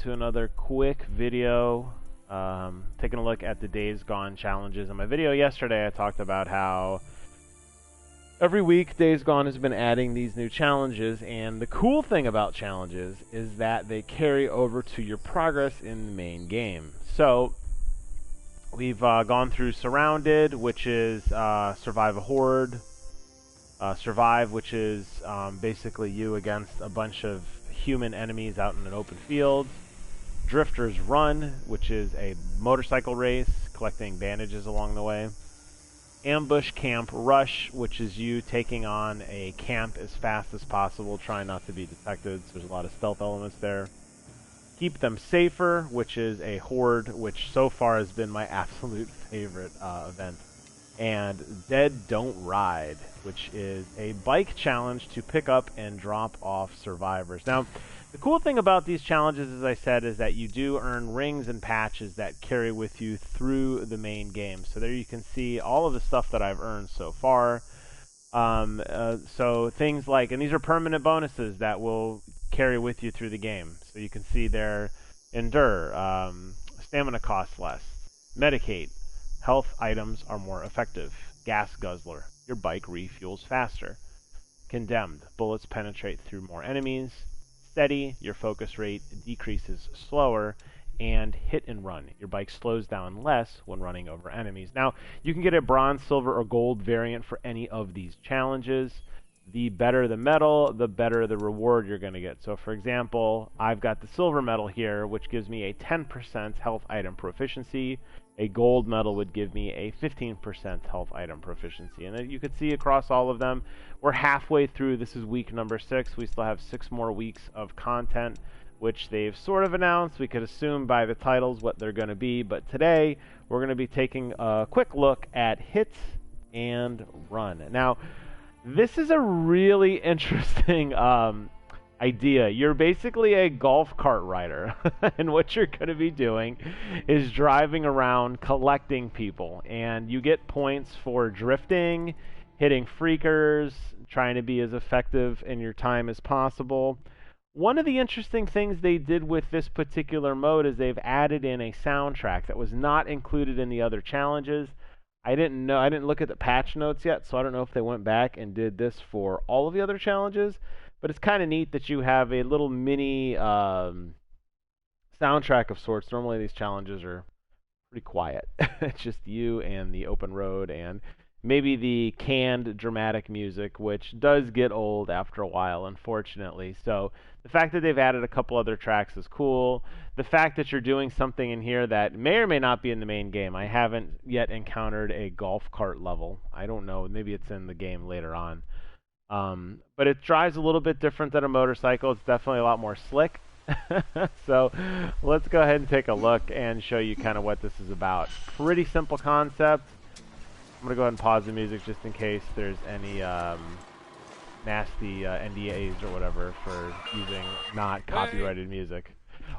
To another quick video, taking a look at the Days Gone challenges. In my video yesterday, I talked about how every week Days Gone has been adding these new challenges, and the cool thing about challenges is that they carry over to your progress in the main game. So we've gone through Surrounded, which is survive a horde, Survive, which is basically you against a bunch of human enemies out in an open field, Drifter's Run, which is a motorcycle race, collecting bandages along the way. Ambush Camp Rush, which is you taking on a camp as fast as possible, trying not to be detected. So there's a lot of stealth elements there. Keep Them Safer, which is a horde, which so far has been my absolute favorite event. And Dead Don't Ride, which is a bike challenge to pick up and drop off survivors. Now, the cool thing about these challenges, as I said, is that you do earn rings and patches that carry with you through the main game. So there you can see all of the stuff that I've earned so far. So things like, and these are permanent bonuses that will carry with you through the game. So you can see there, Endure, stamina costs less, Medicate, health items are more effective, Gas Guzzler, your bike refuels faster, Condemned, bullets penetrate through more enemies, Steady, your focus rate decreases slower, and Hit and Run, your bike slows down less when running over enemies. Now, you can get a bronze, silver, or gold variant for any of these challenges. The better the medal, the better the reward you're going to get. So, for example, I've got the silver medal here, which gives me a 10% health item proficiency. A gold medal would give me a 15% health item proficiency. And you could see across all of them, we're halfway through. This is week number 6. We still have 6 more weeks of content, which they've sort of announced. We could assume by the titles what they're going to be. But today, we're going to be taking a quick look at Hit and Run. Now, this is a really interesting idea. You're basically a golf cart rider, and what you're going to be doing is driving around collecting people, and you get points for drifting, hitting freakers, trying to be as effective in your time as possible. One of the interesting things they did with this particular mode is they've added in a soundtrack that was not included in the other challenges. I didn't look at the patch notes yet, so I don't know if they went back and did this for all of the other challenges. But it's kind of neat that you have a little mini soundtrack of sorts. Normally these challenges are pretty quiet. It's just you and the open road and maybe the canned dramatic music, which does get old after a while, unfortunately. So the fact that they've added a couple other tracks is cool. The fact that you're doing something in here that may or may not be in the main game. I haven't yet encountered a golf cart level. I don't know. Maybe it's in the game later on. But it drives a little bit different than a motorcycle. It's definitely a lot more slick. So let's go ahead and take a look and show you kind of what this is about. Pretty simple concept. I'm going to go ahead and pause the music just in case there's any nasty NDAs or whatever for using not copyrighted music.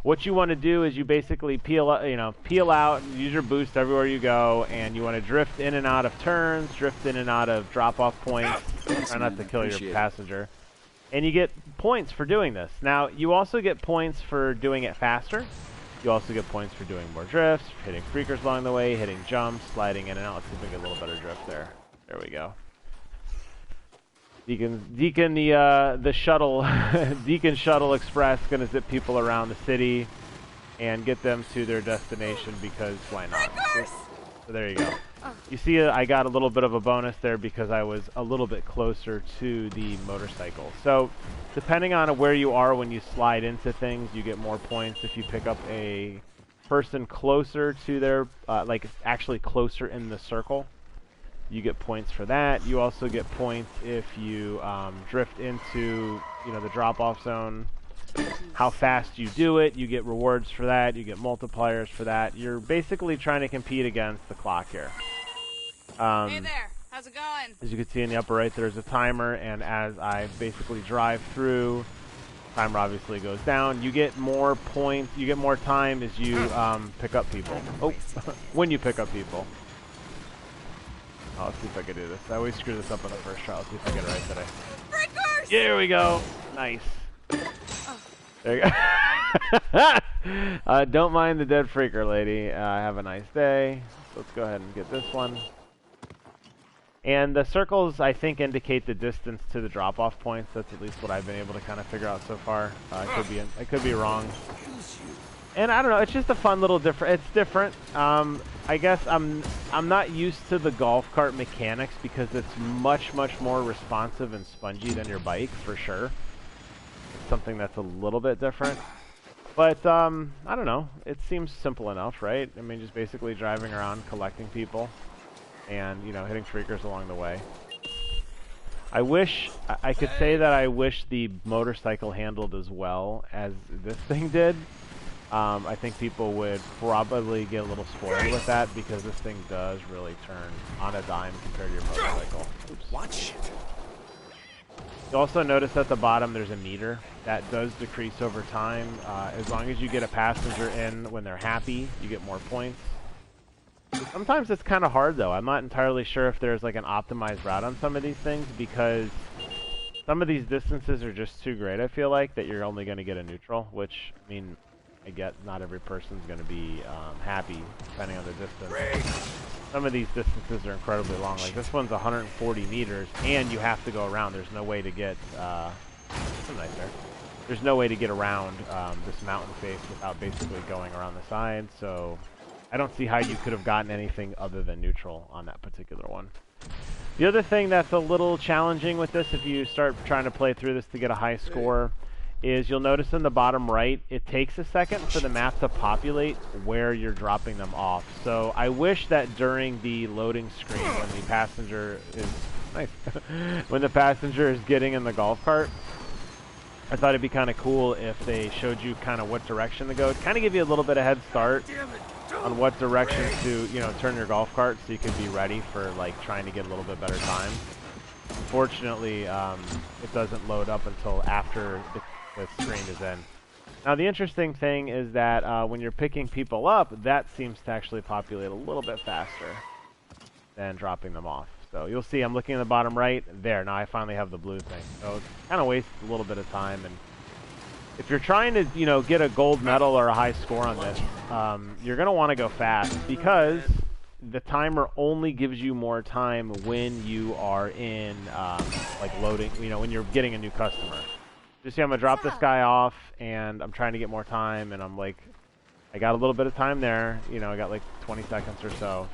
What you want to do is you basically peel out, use your boost everywhere you go, and you want to drift in and out of turns, drift in and out of drop-off points. Try not to kill your passenger. And you get points for doing this. Now, you also get points for doing it faster. You also get points for doing more drifts, hitting freakers along the way, hitting jumps, sliding in and out. Let's see if we can get a little better drift there. There we go. Deacon, the shuttle, Deacon Shuttle Express, gonna zip people around the city and get them to their destination because why not? So there you go. You see, I got a little bit of a bonus there because I was a little bit closer to the motorcycle. So depending on where you are when you slide into things, you get more points. If you pick up a person closer to their, like actually closer in the circle, you get points for that. You also get points if you drift into, the drop-off zone. How fast you do it, you get rewards for that. You get multipliers for that. You're basically trying to compete against the clock here. Hey there, how's it going? As you can see in the upper right, there's a timer, and as I basically drive through, timer obviously goes down. You get more points, you get more time as you pick up people. Oh, when you pick up people. Oh, let's see if I can do this. I always screw this up on the first try. Let's see if I get it right today. Breakers! Here we go. Nice. There you go. Don't mind the dead freaker lady. Have a nice day. Let's go ahead and get this one. And the circles, I think, indicate the distance to the drop-off points. That's at least what I've been able to kind of figure out so far. I could be wrong. And I don't know. It's just a fun little different. It's different. I guess I'm not used to the golf cart mechanics because it's much more responsive and spongy than your bike for sure. It's something that's a little bit different. But I don't know. It seems simple enough, right? I mean, just basically driving around, collecting people, and you know, hitting freakers along the way. I wish I could say that I wish the motorcycle handled as well as this thing did. I think people would probably get a little spoiled with that because this thing does really turn on a dime compared to your motorcycle. Oops. Watch it. You also notice at the bottom there's a meter. That does decrease over time. As long as you get a passenger in when they're happy, you get more points. Sometimes it's kind of hard though. I'm not entirely sure if there's like an optimized route on some of these things because some of these distances are just too great, I feel like, that you're only going to get a neutral, which, I mean, I get not every person's going to be happy depending on the distance. Some of these distances are incredibly long. Like this one's 140 meters and you have to go around. There's no way to get, nice there. There's no way to get around this mountain face without basically going around the side, so I don't see how you could have gotten anything other than neutral on that particular one. The other thing that's a little challenging with this, if you start trying to play through this to get a high score, is you'll notice in the bottom right, it takes a second for the map to populate where you're dropping them off. So I wish that during the loading screen, when the passenger is, nice, when the passenger is getting in the golf cart, I thought it'd be kind of cool if they showed you kind of what direction to go. Kind of give you a little bit of head start on what direction to, you know, turn your golf cart so you could be ready for like trying to get a little bit better time. Unfortunately, it doesn't load up until after the screen is in. Now the interesting thing is that when you're picking people up, that seems to actually populate a little bit faster than dropping them off. So you'll see I'm looking in the bottom right, there, now I finally have the blue thing. So it kind of wastes a little bit of time, and if you're trying to, you know, get a gold medal or a high score on this, you're going to want to go fast because the timer only gives you more time when you are in, like loading, you know, when you're getting a new customer. You see I'm going to drop this guy off and I'm trying to get more time and I'm like, I got a little bit of time there, you know, I got like 20 seconds or so.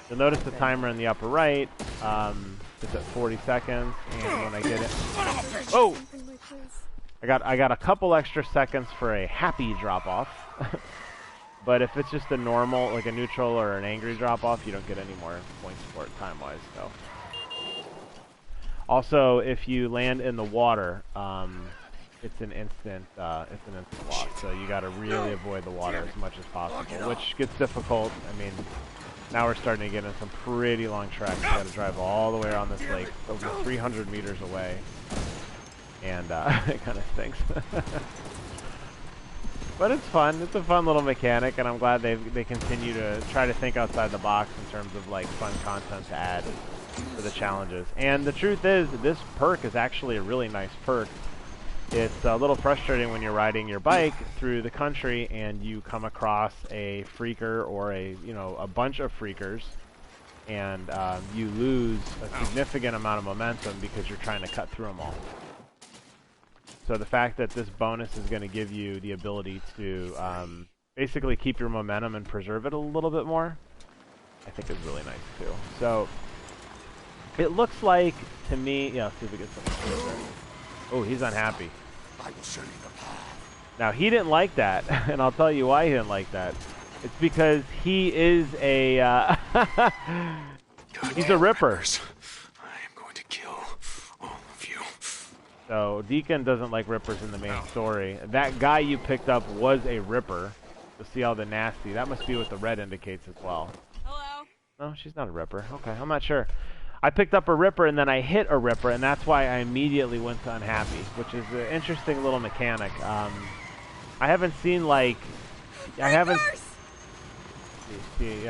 You'll notice the timer in the upper right, it's at 40 seconds, and when I get it, oh! I got a couple extra seconds for a happy drop-off, but if it's just a normal, like a neutral or an angry drop-off, you don't get any more points for it time-wise, so. Also, if you land in the water, it's an instant loss, so you gotta really avoid the water as much as possible, which gets difficult. I mean, now we're starting to get in some pretty long tracks. You gotta drive all the way around this lake, over 300 meters away. And it kind of stinks. But it's fun. It's a fun little mechanic, and I'm glad they continue to try to think outside the box in terms of like fun content to add for the challenges. And the truth is, this perk is actually a really nice perk. It's a little frustrating when you're riding your bike through the country and you come across a freaker or a bunch of freakers, and you lose a significant amount of momentum because you're trying to cut through them all. So the fact that this bonus is going to give you the ability to basically keep your momentum and preserve it a little bit more, I think is really nice too. So it looks like to me, yeah, let's see if we get something. Oh, he's unhappy. I will show you the path. Now he didn't like that, and I'll tell you why he didn't like that. It's because he is a he's a ripper. I am going to kill all of you. So Deacon doesn't like rippers in the main story. That guy you picked up was a ripper. You'll see all the nasty. That must be what the red indicates as well. Hello? No, she's not a ripper. Okay, I'm not sure. I picked up a ripper and then I hit a ripper, and that's why I immediately went to unhappy, which is an interesting little mechanic. I haven't seen like, yeah,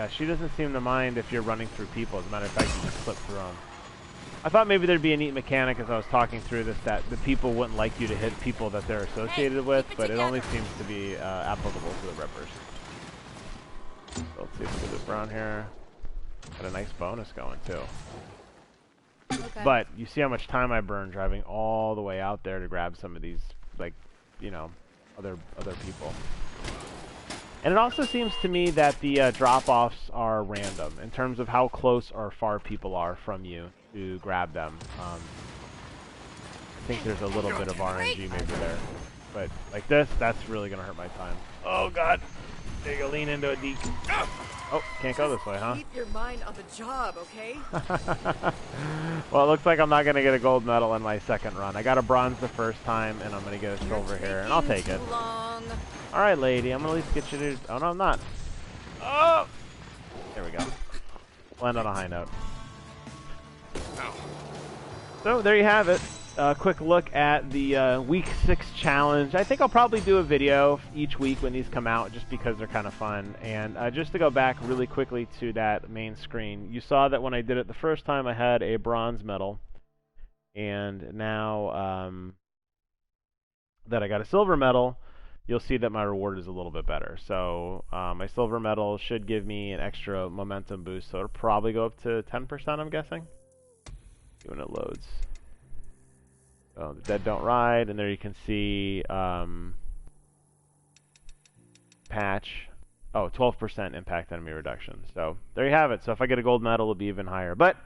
she doesn't seem to mind if you're running through people. As a matter of fact, you just clip through them. I thought maybe there'd be a neat mechanic as I was talking through this that the people wouldn't like you to hit people that they're associated with, but it only seems to be applicable to the Rippers. So let's see if we can loop around here. Got a nice bonus going too. Okay. But you see how much time I burn driving all the way out there to grab some of these, like, you know, other people. And it also seems to me that the drop-offs are random in terms of how close or far people are from you to grab them. I think there's a little bit of RNG maybe there. But like this, that's really going to hurt my time. Oh, God. There you go. Lean into it, Deacon. Oh, can't go this way, huh? Keep your mind on the job, okay? Well, it looks like I'm not going to get a gold medal in my second run. I got a bronze the first time, and I'm going to get a silver here, and I'll take it. Long. All right, lady. I'm going to at least get you to... Oh, no, I'm not. Oh! There we go. Land on a high note. So, there you have it. A quick look at the week 6 challenge. I think I'll probably do a video each week when these come out just because they're kind of fun. And just to go back really quickly to that main screen, you saw that when I did it the first time I had a bronze medal. And now that I got a silver medal, you'll see that my reward is a little bit better. So my silver medal should give me an extra momentum boost, so it'll probably go up to 10%, I'm guessing, when it loads. Oh, the dead don't ride, and there you can see patch. Oh, 12% impact enemy reduction. So there you have it. So if I get a gold medal, it'll be even higher. But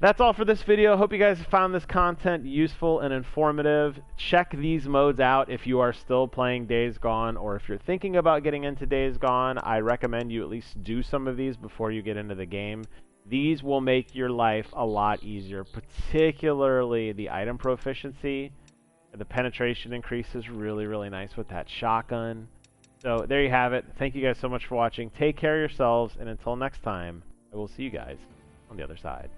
that's all for this video. Hope you guys found this content useful and informative. Check these modes out if you are still playing Days Gone, or if you're thinking about getting into Days Gone. I recommend you at least do some of these before you get into the game. These will make your life a lot easier, particularly the item proficiency. The penetration increase is really, really nice with that shotgun. So there you have it. Thank you guys so much for watching. Take care of yourselves, and until next time, I will see you guys on the other side.